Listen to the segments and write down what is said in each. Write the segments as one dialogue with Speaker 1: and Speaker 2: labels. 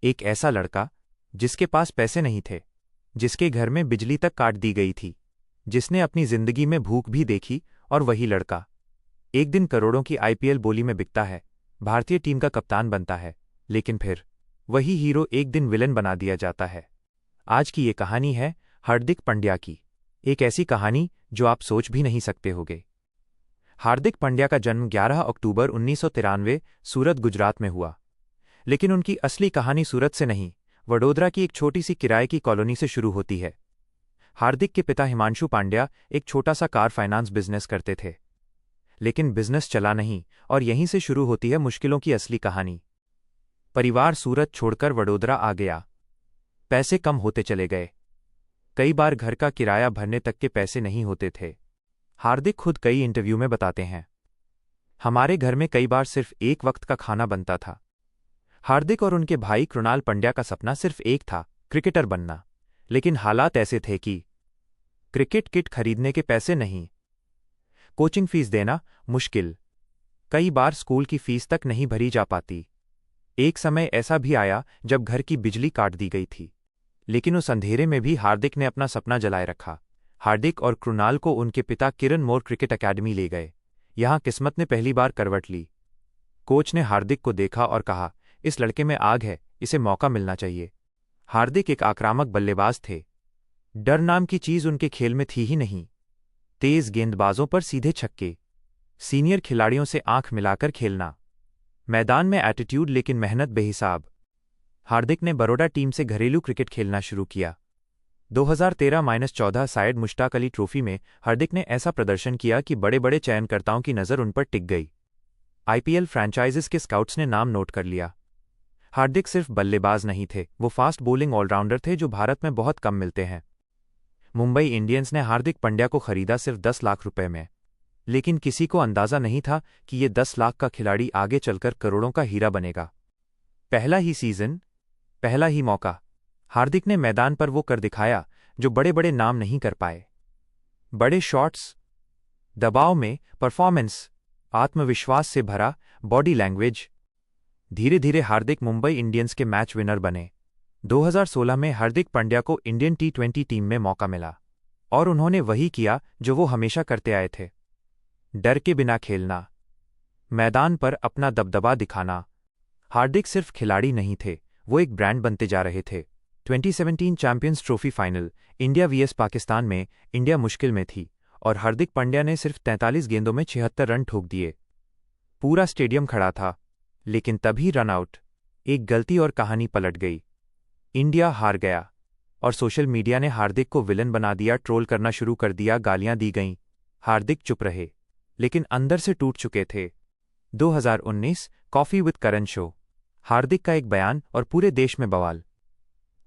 Speaker 1: एक ऐसा लड़का जिसके पास पैसे नहीं थे, जिसके घर में बिजली तक काट दी गई थी, जिसने अपनी जिंदगी में भूख भी देखी। और वही लड़का एक दिन करोड़ों की आईपीएल बोली में बिकता है, भारतीय टीम का कप्तान बनता है, लेकिन फिर वही हीरो एक दिन विलन बना दिया जाता है। आज की ये कहानी है हार्दिक पांड्या की, एक ऐसी कहानी जो आप सोच भी नहीं सकते होगे। हार्दिक पांड्या का जन्म 11 अक्टूबर 1993 सूरत, गुजरात में हुआ। लेकिन उनकी असली कहानी सूरत से नहीं, वडोदरा की एक छोटी सी किराए की कॉलोनी से शुरू होती है। हार्दिक के पिता हिमांशु पांड्या एक छोटा सा कार फाइनेंस बिजनेस करते थे, लेकिन बिजनेस चला नहीं और यहीं से शुरू होती है मुश्किलों की असली कहानी। परिवार सूरत छोड़कर वडोदरा आ गया। पैसे कम होते चले गए, कई बार घर का किराया भरने तक के पैसे नहीं होते थे। हार्दिक खुद कई इंटरव्यू में बताते हैं, हमारे घर में कई बार सिर्फ एक वक्त का खाना बनता था। हार्दिक और उनके भाई कृणाल पांड्या का सपना सिर्फ एक था, क्रिकेटर बनना। लेकिन हालात ऐसे थे कि क्रिकेट किट खरीदने के पैसे नहीं, कोचिंग फीस देना मुश्किल, कई बार स्कूल की फीस तक नहीं भरी जा पाती। एक समय ऐसा भी आया जब घर की बिजली काट दी गई थी, लेकिन उस अंधेरे में भी हार्दिक ने अपना सपना जलाए रखा। हार्दिक और कृणाल को उनके पिता किरण मोर क्रिकेट अकेडमी ले गए। यहां किस्मत ने पहली बार करवट ली। कोच ने हार्दिक को देखा और कहा, इस लड़के में आग है, इसे मौका मिलना चाहिए। हार्दिक एक आक्रामक बल्लेबाज थे, डर नाम की चीज उनके खेल में थी ही नहीं। तेज गेंदबाजों पर सीधे छक्के, सीनियर खिलाड़ियों से आंख मिलाकर खेलना, मैदान में एटीट्यूड लेकिन मेहनत बेहिसाब। हार्दिक ने बड़ौदा टीम से घरेलू क्रिकेट खेलना शुरू किया। 2013-14 शायद मुश्ताक अली ट्रॉफी में हार्दिक ने ऐसा प्रदर्शन किया कि बड़े बड़े चयनकर्ताओं की नज़र उन पर टिक गई। आईपीएल फ्रैंचाइजिस के स्काउट्स ने नाम नोट कर लिया। हार्दिक सिर्फ बल्लेबाज नहीं थे, वो फास्ट बॉलिंग ऑलराउंडर थे जो भारत में बहुत कम मिलते हैं। मुंबई इंडियंस ने हार्दिक पांड्या को खरीदा सिर्फ 10 लाख रुपए में, लेकिन किसी को अंदाजा नहीं था कि ये 10 लाख का खिलाड़ी आगे चलकर करोड़ों का हीरा बनेगा। पहला ही सीजन, पहला ही मौका, हार्दिक ने मैदान पर वो कर दिखाया जो बड़े बड़े नाम नहीं कर पाए। बड़े शॉट्स, दबाव में परफॉर्मेंस, आत्मविश्वास से भरा बॉडी लैंग्वेज। धीरे धीरे हार्दिक मुंबई इंडियंस के मैच विनर बने। 2016 में हार्दिक पांड्या को इंडियन T20 टीम में मौका मिला और उन्होंने वही किया जो वो हमेशा करते आए थे, डर के बिना खेलना, मैदान पर अपना दबदबा दिखाना। हार्दिक सिर्फ खिलाड़ी नहीं थे, वो एक ब्रांड बनते जा रहे थे। 2017 champions trophy final, India V S Pakistan में इंडिया मुश्किल में थी और हार्दिक पांड्या ने सिर्फ 43 गेंदों में 76 रन ठोक दिए। पूरा स्टेडियम खड़ा था, लेकिन तभी रन आउट, एक गलती और कहानी पलट गई। इंडिया हार गया और सोशल मीडिया ने हार्दिक को विलन बना दिया, ट्रोल करना शुरू कर दिया, गालियां दी गईं। हार्दिक चुप रहे, लेकिन अंदर से टूट चुके थे। 2019 कॉफी विद करण शो, हार्दिक का एक बयान और पूरे देश में बवाल।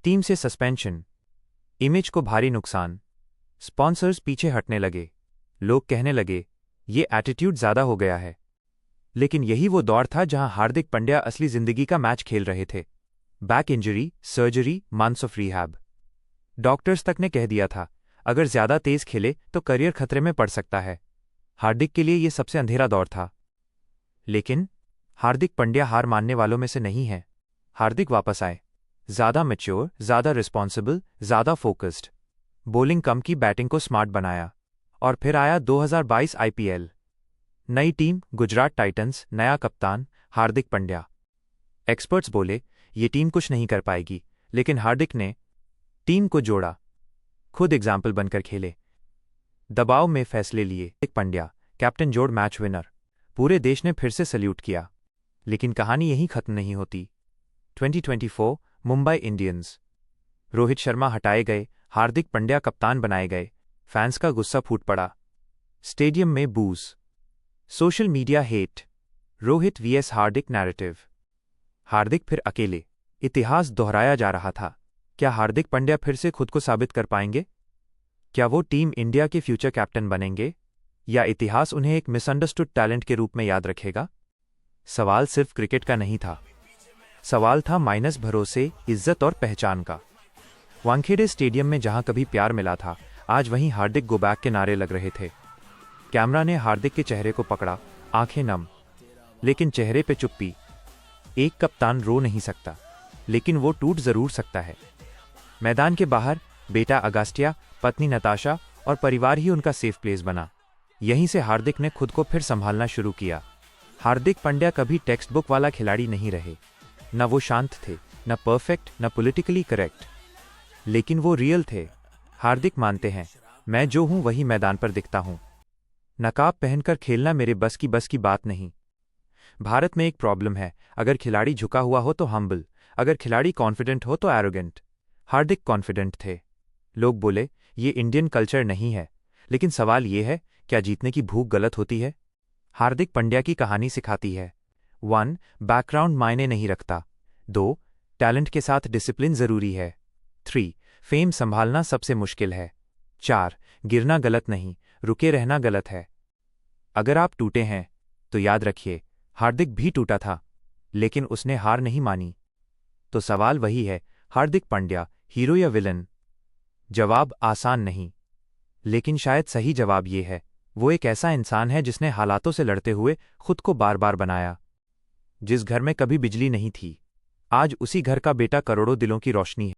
Speaker 1: टीम से सस्पेंशन, इमेज को भारी नुकसान, स्पॉन्सर्स पीछे हटने लगे, लोग कहने लगे ये एटीट्यूड ज्यादा हो गया है। लेकिन यही वो दौर था जहां हार्दिक पांड्या असली जिंदगी का मैच खेल रहे थे। Back injury, surgery, months of rehab. Doctors तक ने कह दिया था अगर ज्यादा तेज खेले तो करियर खतरे में पड़ सकता है। हार्दिक के लिए यह सबसे अंधेरा दौर था। लेकिन हार्दिक पांड्या हार मानने वालों में से नहीं है। हार्दिक वापस आए, ज्यादा मैच्योर, ज्यादा रिस्पॉन्सिबल, ज्यादा फोकस्ड। बॉलिंग कम की, बैटिंग को स्मार्ट बनाया। और फिर आया 2022 आईपीएल, नई टीम गुजरात टाइटंस, नया कप्तान हार्दिक पांड्या। एक्सपर्ट्स बोले ये टीम कुछ नहीं कर पाएगी, लेकिन हार्दिक ने टीम को जोड़ा, खुद एग्जाम्पल बनकर खेले, दबाव में फैसले लिए। हार्दिक पांड्या कैप्टन, जोड़ मैच विनर, पूरे देश ने फिर से सल्यूट किया। लेकिन कहानी यहीं खत्म नहीं होती। 2024 मुंबई इंडियंस, रोहित शर्मा हटाए गए, हार्दिक पांड्या कप्तान बनाए गए। फैंस का गुस्सा फूट पड़ा, स्टेडियम में boos, social media hate, Rohit VS Hardik narrative. Hardik फिर अकेले, इतिहास दोहराया जा रहा था। क्या हार्दिक पांड्या फिर से खुद को साबित कर पाएंगे? क्या वो टीम इंडिया के फ्यूचर कैप्टन बनेंगे, या इतिहास उन्हें एक मिसअंडरस्टूड टैलेंट के रूप में याद रखेगा? सवाल सिर्फ क्रिकेट का नहीं था, सवाल था माइनस भरोसे, इज्जत और पहचान का। वानखेड़े स्टेडियम में जहां कभी प्यार मिला था, आज वहीं हार्दिक गो बैक के नारे लग रहे थे। कैमरा ने हार्दिक के चेहरे को पकड़ा, आंखें नम, लेकिन चेहरे पे चुप्पी। एक कप्तान रो नहीं सकता, लेकिन वो टूट जरूर सकता है। मैदान के बाहर बेटा अगास्टिया, पत्नी नताशा और परिवार ही उनका सेफ प्लेस बना। यहीं से हार्दिक ने खुद को फिर संभालना शुरू किया। हार्दिक पांड्या कभी टेक्स्ट बुक वाला खिलाड़ी नहीं रहे। न वो शांत थे, न परफेक्ट, न पॉलिटिकली करेक्ट, लेकिन वो रियल थे। हार्दिक मानते हैं, मैं जो हूं वही मैदान पर दिखता हूं। नकाब पहनकर खेलना मेरे बस की बात नहीं। भारत में एक प्रॉब्लम है, अगर खिलाड़ी झुका हुआ हो तो हम्बल, अगर खिलाड़ी कॉन्फिडेंट हो तो एरोगेंट। हार्दिक कॉन्फिडेंट थे। लोग बोले ये इंडियन कल्चर नहीं है, लेकिन सवाल ये है, क्या जीतने की भूख गलत होती है? हार्दिक पांड्या की कहानी सिखाती है 1. बैकग्राउंड मायने नहीं रखता। 2. टैलेंट के साथ डिसिप्लिन जरूरी है। 3. फेम संभालना सबसे मुश्किल है। 4. गिरना गलत नहीं, रुके रहना गलत है। अगर आप टूटे हैं तो याद रखिए, हार्दिक भी टूटा था, लेकिन उसने हार नहीं मानी। तो सवाल वही है, हार्दिक पांड्या हीरो या विलन? जवाब आसान नहीं, लेकिन शायद सही जवाब ये है, वो एक ऐसा इंसान है जिसने हालातों से लड़ते हुए खुद को बार बार बनाया। जिस घर में कभी बिजली नहीं थी, आज उसी घर का बेटा करोड़ों दिलों की रोशनी है।